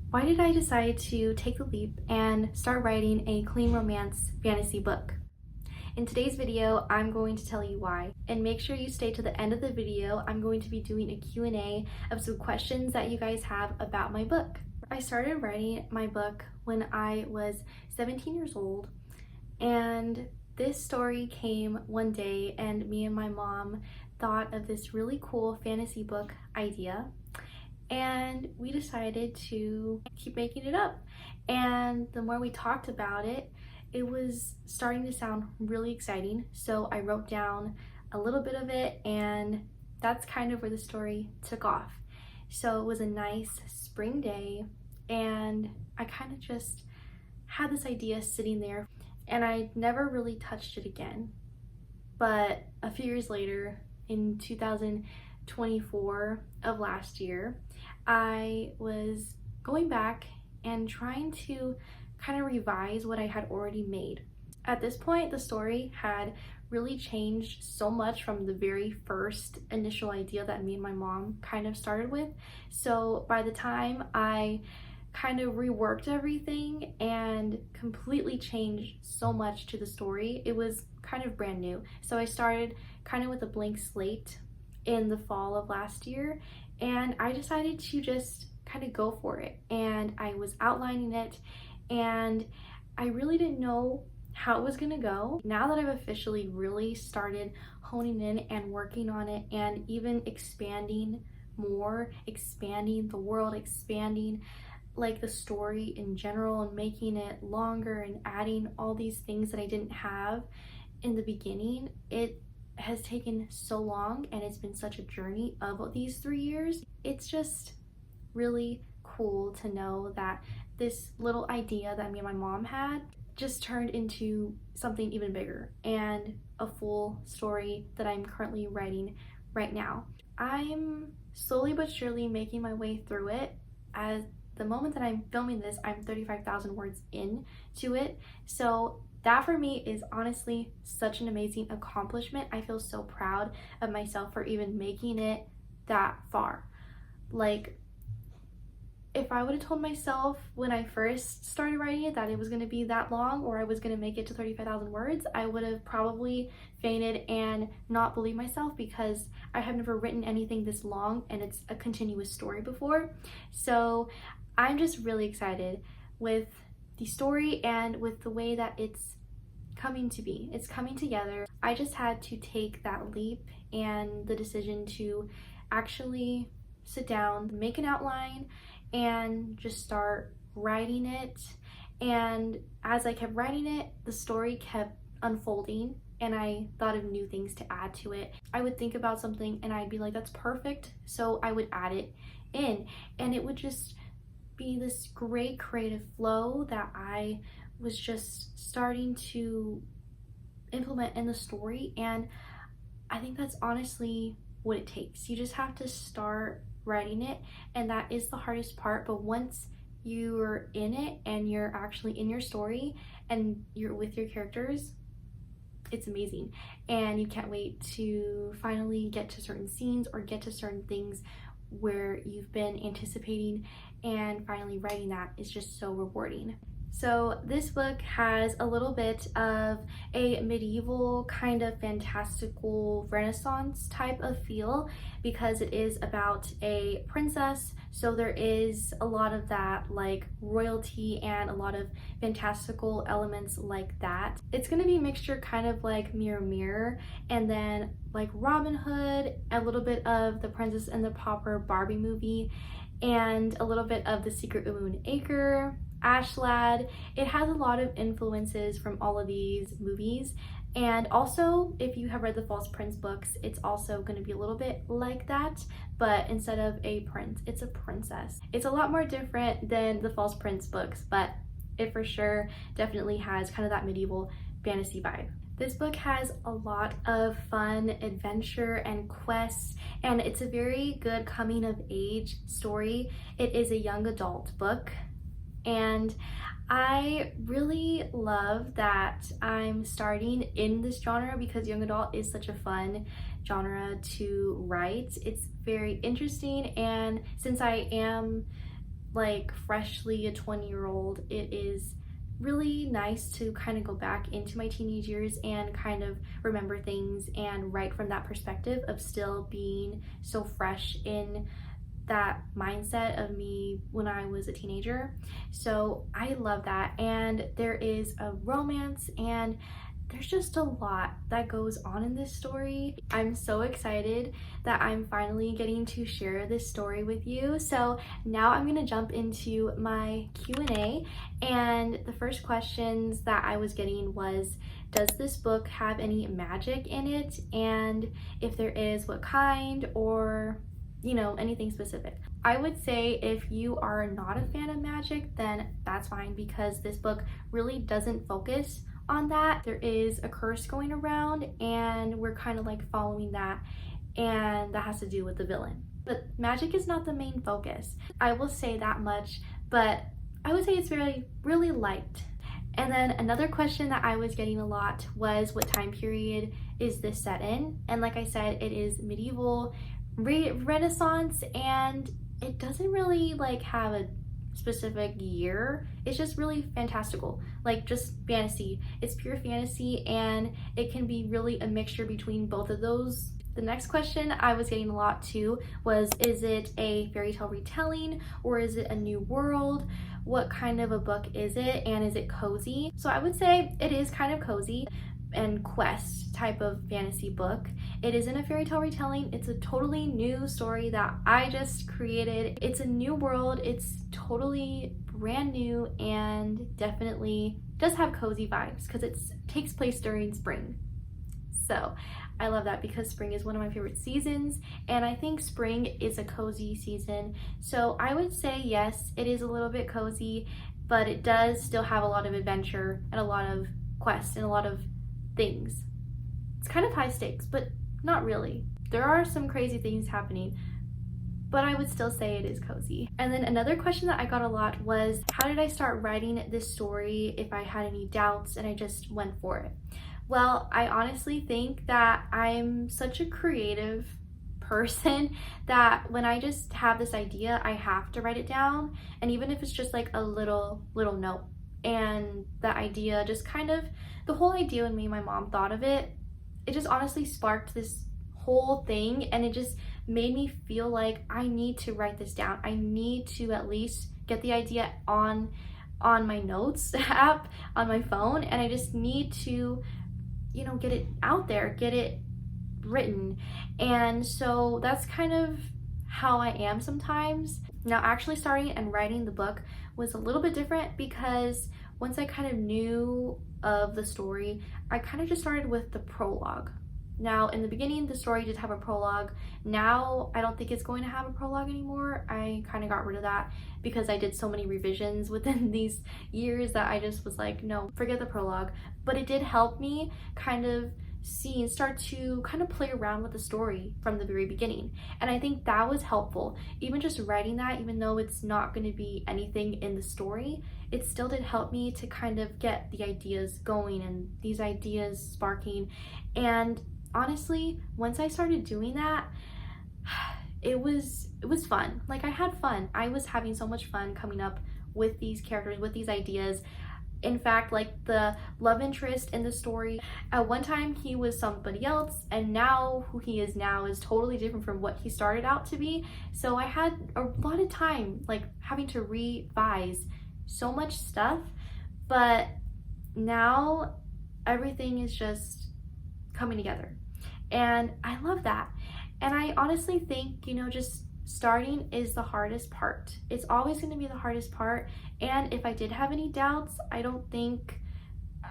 Why did I decide to take the leap and start writing a clean romance fantasy book? In today's video, I'm going to tell you why. And make sure you stay to the end of the video. I'm going to be doing a Q&A of some questions that you guys have about my book. I started writing my book when I was 17 years old, and this story came one day and me and my mom thought of this really cool fantasy book idea, and we decided to keep making it up. And the more we talked about it, it was starting to sound really exciting. So I wrote down a little bit of it, and that's kind of where the story took off. So it was a nice spring day, and I kind of just had this idea sitting there, and I never really touched it again. But a few years later, in 2024 of last year, I was going back and trying to kind of revise what I had already made. At this point, the story had really changed so much from the very first initial idea that me and my mom kind of started with. So by the time I kind of reworked everything and completely changed so much to the story, it was kind of brand new. So I started kind of with a blank slate in the fall of last year, and I decided to just kind of go for it. And I was outlining it, and I really didn't know how it was gonna go. Now that I've officially really started honing in and working on it, and even expanding more, expanding the world, expanding like the story in general, and making it longer and adding all these things that I didn't have in the beginning, it has taken so long, and it's been such a journey of these 3 years. It's just really cool to know that this little idea that me and my mom had just turned into something even bigger, and a full story that I'm currently writing right now. I'm slowly but surely making my way through it. As the moment that I'm filming this, I'm 35,000 words into it. So that for me is honestly such an amazing accomplishment. I feel so proud of myself for even making it that far. Like, if I would have told myself when I first started writing it that it was going to be that long, or I was going to make it to 35,000 words, I would have probably fainted and not believed myself, because I have never written anything this long and it's a continuous story before. So I'm just really excited with the story and with the way that it's coming to be. It's coming together. I just had to take that leap and the decision to actually sit down, make an outline, and just start writing it. And as I kept writing it, the story kept unfolding, and I thought of new things to add to it. I would think about something and I'd be like, that's perfect, so I would add it in, and it would just be this great creative flow that I was just starting to implement in the story. And I think that's honestly what it takes. You just have to start writing it, and that is the hardest part. But once you're in it and you're actually in your story and you're with your characters, it's amazing, and you can't wait to finally get to certain scenes or get to certain things where you've been anticipating, and finally writing that is just so rewarding. So this book has a little bit of a medieval kind of fantastical Renaissance type of feel, because it is about a princess. So there is a lot of that, like royalty, and a lot of fantastical elements like that. It's gonna be a mixture kind of like Mirror Mirror, and then like Robin Hood, a little bit of the Princess and the Pauper Barbie movie, and a little bit of The Secret of Moon Acre, Ashlad. It has a lot of influences from all of these movies. And also, if you have read the False Prince books, it's also going to be a little bit like that, but instead of a prince, it's a princess. It's a lot more different than the False Prince books, but it for sure definitely has kind of that medieval fantasy vibe. This book has a lot of fun adventure and quests, and it's a very good coming of age story. It is a young adult book, and I really love that I'm starting in this genre, because young adult is such a fun genre to write. It's very interesting, and since I am like freshly a 20-year-old, it is really nice to kind of go back into my teenage years and kind of remember things and write from that perspective of still being so fresh in that mindset of me when I was a teenager. So I love that. And there is a romance, and there's just a lot that goes on in this story. I'm so excited that I'm finally getting to share this story with you. So now I'm gonna jump into my Q&A, and the first questions that I was getting was, does this book have any magic in it? And if there is, what kind? Or anything specific. I would say if you are not a fan of magic, then that's fine, because this book really doesn't focus on that. There is a curse going around, and we're kind of like following that, and that has to do with the villain. But magic is not the main focus. I will say that much, but I would say it's really light. And then another question that I was getting a lot was, what time period is this set in? And like I said, it is medieval Renaissance, and it doesn't really like have a specific year. It's just really fantastical, like just fantasy. It's pure fantasy, and it can be really a mixture between both of those. The next question I was getting a lot too was, is it a fairy tale retelling or is it a new world? What kind of a book is it, and is it cozy? So I would say it is kind of cozy and quest type of fantasy book. It isn't a fairy tale retelling. It's a totally new story that I just created. It's a new world. It's totally brand new, and definitely does have cozy vibes because it takes place during spring. So I love that, because spring is one of my favorite seasons, and I think spring is a cozy season. So I would say yes, it is a little bit cozy, but it does still have a lot of adventure and a lot of quests and a lot of things. It's kind of high stakes, but not really. There are some crazy things happening, but I would still say it is cozy. And then another question that I got a lot was, how did I start writing this story if I had any doubts and I just went for it? Well, I honestly think that I'm such a creative person that when I just have this idea, I have to write it down. And even if it's just like a little note, and the idea just kind of, the whole idea when me and my mom thought of it, it just honestly sparked this whole thing, and it just made me feel like I need to write this down. I need to at least get the idea on my notes app on my phone, and I just need to get it out there, get it written. And so that's kind of how I am sometimes. Now, actually starting and writing the book was a little bit different, because once I kind of knew of the story, I kind of just started with the prologue. Now, in the beginning, the story did have a prologue. Now, I don't think it's going to have a prologue anymore. I kind of got rid of that because I did so many revisions within these years that I just was like, no, forget the prologue. But it did help me kind of see and start to kind of play around with the story from the very beginning. And I think that was helpful. Even just writing that, even though it's not going to be anything in the story, it still did help me to kind of get the ideas going and these ideas sparking. And honestly, once I started doing that, it was fun. Like, I had fun. I was having so much fun coming up with these characters, with these ideas. In fact, like the love interest in the story, at one time he was somebody else, and now who he is now is totally different from what he started out to be. So I had a lot of time like having to revise so much stuff, but now everything is just coming together, and I love that. And I honestly think, just starting is the hardest part. It's always going to be the hardest part. And if I did have any doubts, I don't think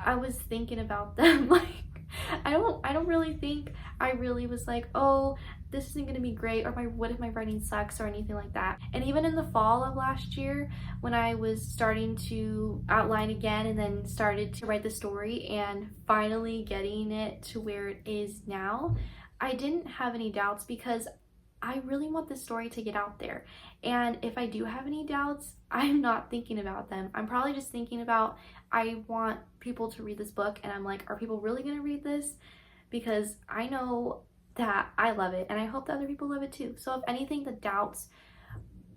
I was thinking about them. Like, I don't really think I really was like, oh, this isn't going to be great, or what if my writing sucks, or anything like that. And even in the fall of last year, when I was starting to outline again and then started to write the story and finally getting it to where it is now, I didn't have any doubts, because I really want this story to get out there. And if I do have any doubts, I'm not thinking about them. I'm probably just thinking about, I want people to read this book, and I'm like, are people really going to read this? Because I know that I love it, and I hope that other people love it too. So if anything, the doubts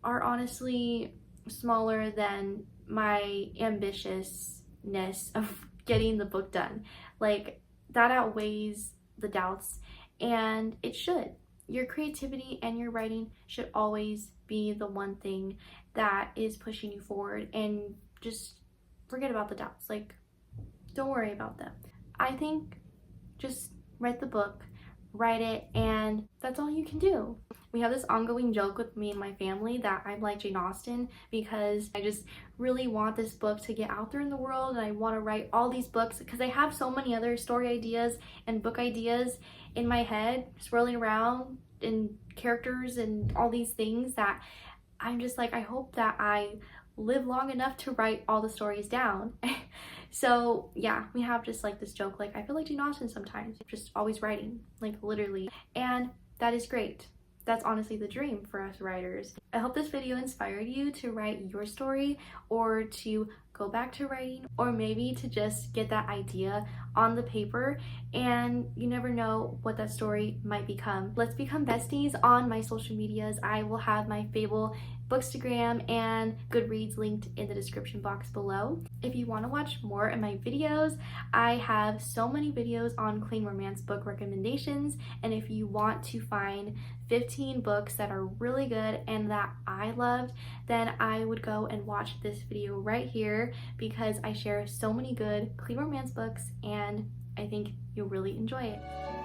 are honestly smaller than my ambitiousness of getting the book done. Like, that outweighs the doubts, and it should. Your creativity and your writing should always be the one thing that is pushing you forward, and just forget about the doubts. Like, don't worry about them. I think just write the book, write it, and that's all you can do. We have this ongoing joke with me and my family that I'm like Jane Austen, because I just really want this book to get out there in the world, and I want to write all these books because I have so many other story ideas and book ideas in my head swirling around, and characters and all these things that I'm just like, I hope that I live long enough to write all the stories down. So yeah, we have just like this joke, like I feel like Jane Austen sometimes, just always writing, like literally, and that is great. That's honestly the dream for us writers. I hope this video inspired you to write your story, or to go back to writing, or maybe to just get that idea on the paper, and you never know what that story might become. Let's become besties on my social medias. I will have my Fable Bookstagram and Goodreads linked in the description box below. If you want to watch more of my videos, I have so many videos on clean romance book recommendations, and if you want to find 15 books that are really good and that I loved, then I would go and watch this video right here, because I share so many good clean romance books and I think you'll really enjoy it.